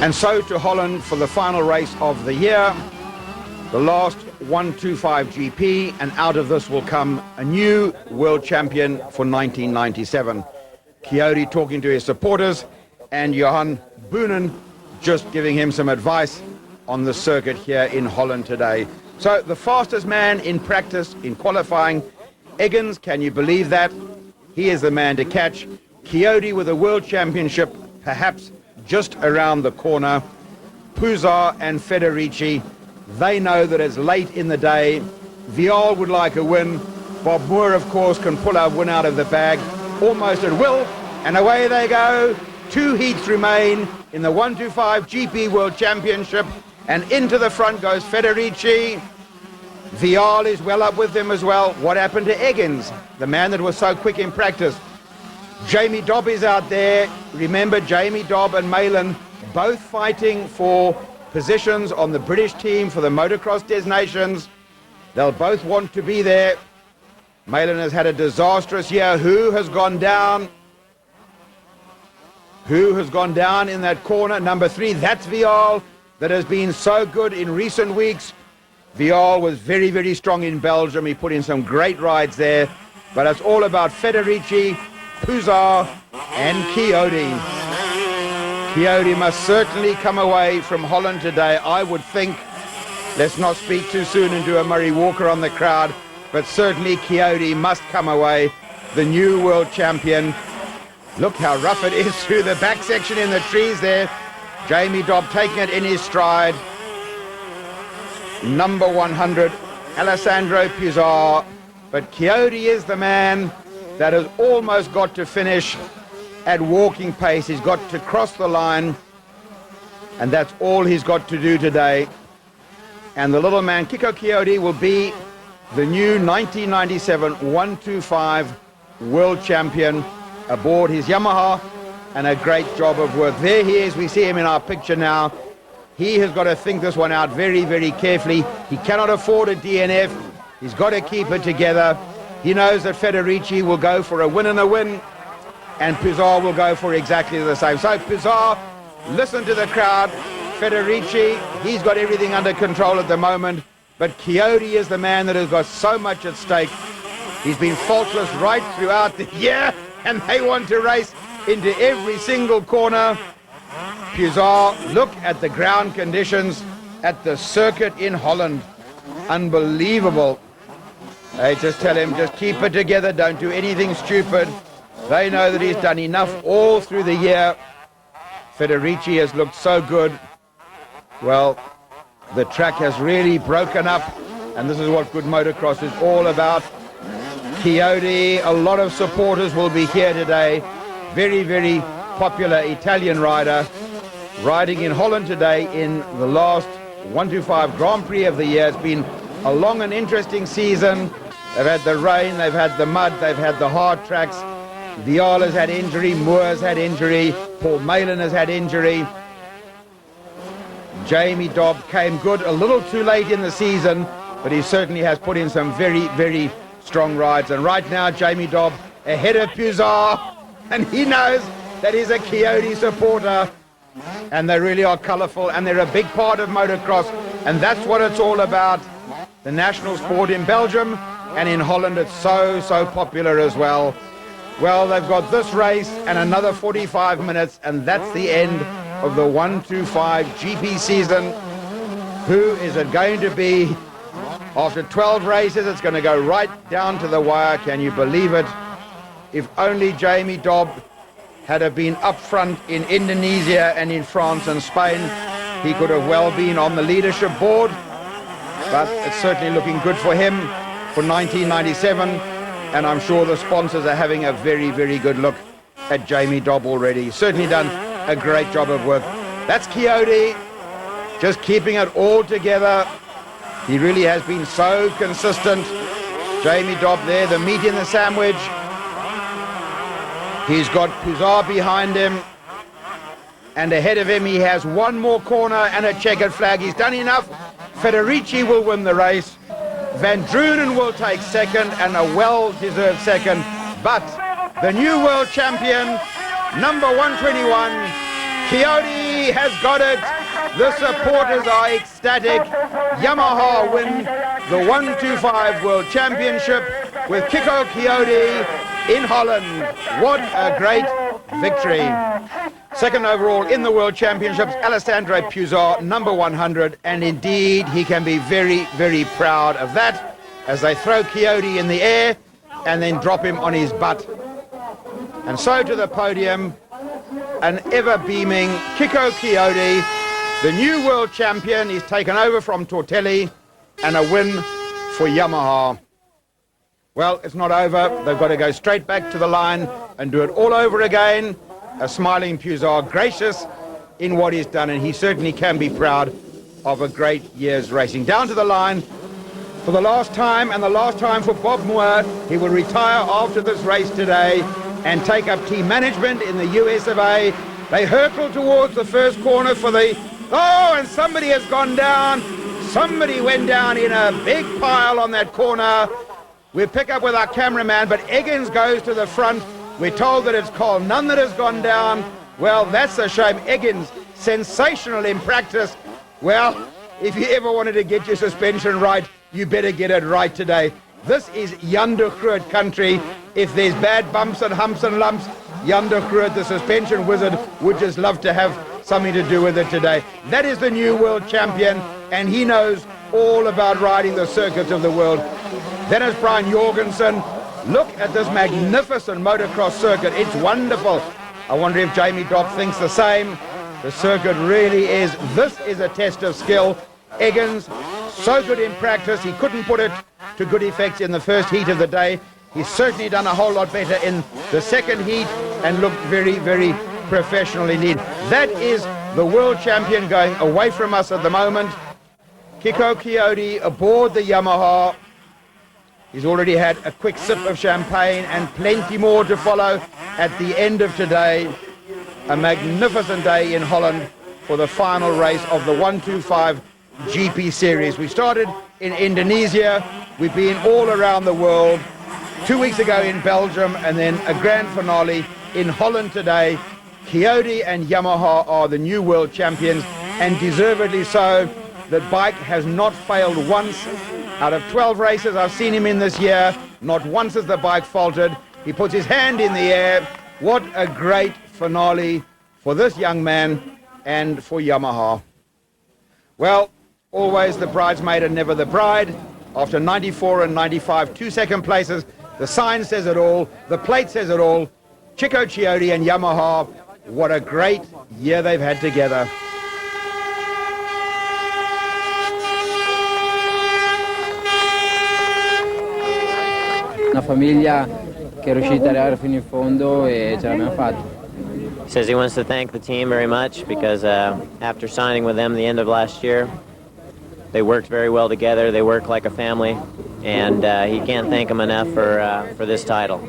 And so to Holland for the final race of the year, the last 125 GP, and out of this will come a new world champion for 1997. Coyote talking to his supporters, and Johan Boonen just giving him some advice on the circuit here in Holland today. So the fastest man in practice in qualifying, Eggins, can you believe that? He is the man to catch. Coyote with a world championship perhaps just around the corner. Pouzar and Federici, they know that it's late in the day. Vial would like a win. Bob Moore, of course, can pull a win out of the bag almost at will. And away they go. 2 heats remain in the 125 GP World Championship. And into the front goes Federici. Vial is well up with him as well. What happened to Eggins, the man that was so quick in practice? Jamie Dobb is out there. Remember, Jamie Dobb and Malin both fighting for positions on the British team for the motocross Des Nations. They'll both want to be there. Malin has had a disastrous year. Who has gone down? Who has gone down in that corner? Number 3, that's Vial, that has been so good in recent weeks. Vial was very, very strong in Belgium. He put in some great rides there. But it's all about Federici, Pouzar and Coyote. Coyote must certainly come away from Holland today, I would think. Let's not speak too soon and do a Murray Walker on the crowd, but certainly Coyote must come away the new world champion. Look how rough it is through the back section in the trees there. Jamie Dobb taking it in his stride. Number 100, Alessandro Pouzar. But Coyote is the man that has almost got to finish at walking pace. He's got to cross the line, and that's all he's got to do today. And the little man, Kiko Coyote, will be the new 1997 125 world champion aboard his Yamaha, and a great job of work. There he is. We see him in our picture now. He has got to think this one out very, very carefully. He cannot afford a DNF. He's got to keep it together. He knows that Federici will go for a win and a win, and Pouzar will go for exactly the same. So Pouzar, listen to the crowd. Federici, he's got everything under control at the moment, but Coyote is the man that has got so much at stake. He's been faultless right throughout the year, and they want to race into every single corner. Pouzar, look at the ground conditions at the circuit in Holland. Unbelievable. They just tell him, just keep it together, don't do anything stupid. They know that he's done enough all through the year. Federici has looked so good. Well, the track has really broken up, and this is what good motocross is all about. Coyote, a lot of supporters will be here today. Very, very popular Italian rider, riding in Holland today in the last 125 Grand Prix of the year. It's been a long and interesting season. They've had the rain, they've had the mud, they've had the hard tracks. Vial has had injury, Moore has had injury, Paul Malin has had injury. Jamie Dobb came good a little too late in the season, but he certainly has put in some very, very strong rides. And right now, Jamie Dobb ahead of Pouzar, and he knows that he's a Coyote supporter. And they really are colourful, and they're a big part of motocross, and that's what it's all about. The national sport in Belgium, and in Holland it's so, so popular as well. Well, they've got this race and another 45 minutes, and that's the end of the 125 GP season. Who is it going to be? After 12 races, it's going to go right down to the wire. Can you believe it? If only Jamie Dobb had have been up front in Indonesia and in France and Spain, he could have well been on the leadership board. But it's certainly looking good for him for 1997, and I'm sure the sponsors are having a very, very good look at Jamie Dobb already. He's certainly done a great job of work. That's Coyote, just keeping it all together. He really has been so consistent. Jamie Dobb there, the meat in the sandwich. He's got Pouzar behind him, and ahead of him he has one more corner and a checkered flag. He's done enough. Federici will win the race. Van Drunen will take second, and a well-deserved second. But the new world champion, number 121, Coyote has got it. The supporters are ecstatic. Yamaha win the 125 World Championship with Kiko Coyote in Holland. What a great victory. Second overall in the World Championships, Alessandro Puzar, number 100, and indeed he can be very, very proud of that as they throw Coyote in the air and then drop him on his butt. And so to the podium, an ever-beaming Kiko Coyote, the new world champion. He's taken over from Tortelli, and a win for Yamaha. Well, it's not over. They've got to go straight back to the line and do it all over again. A smiling Puzar, gracious in what he's done, and he certainly can be proud of a great year's racing. Down to the line for the last time, and the last time for Bob Moore. He will retire after this race today and take up team management in the US of A. They hurtle towards the first corner for the... Oh, and somebody has gone down. Somebody went down in a big pile on that corner. We'll pick up with our cameraman, but Eggins goes to the front. We're told that it's Cole Nunn that has gone down. Well, that's a shame. Eggins, sensational in practice. Well, if you ever wanted to get your suspension right, you better get it right today. This is Jan de Groot country. If there's bad bumps and humps and lumps, Jan de Groot, the suspension wizard, would just love to have something to do with it today. That is the new world champion, and he knows all about riding the circuits of the world. Then is Brian Jorgensen. Look at this magnificent motocross circuit. It's wonderful. I wonder if Jamie Dopp thinks the same. The circuit really is. This is a test of skill. Eggins, so good in practice. He couldn't put it to good effect in the first heat of the day. He's certainly done a whole lot better in the second heat and looked very, very professional indeed. That is the world champion going away from us at the moment. Kiko Coyote aboard the Yamaha. He's already had a quick sip of champagne and plenty more to follow at the end of today. A magnificent day in Holland for the final race of the 125 GP series. We started in Indonesia. We've been all around the world. 2 weeks ago in Belgium, and then a grand finale in Holland today. Coyote and Yamaha are the new world champions, and deservedly so. The bike has not failed once. Out of 12 races I've seen him in this year, not once has the bike faltered. He puts his hand in the air. What a great finale for this young man and for Yamaha. Well, always the bridesmaid and never the bride. After 94 and 95, 2 second places, the sign says it all, the plate says it all. Kiko Coyote and Yamaha, what a great year they've had together. Una famiglia che è riuscita ad arrivare fino in fondo e ce l'abbiamo fatta. He says he wants to thank the team very much because after signing with them the end of last year, they worked very well together. They work like a family, and he can't thank them enough for this title.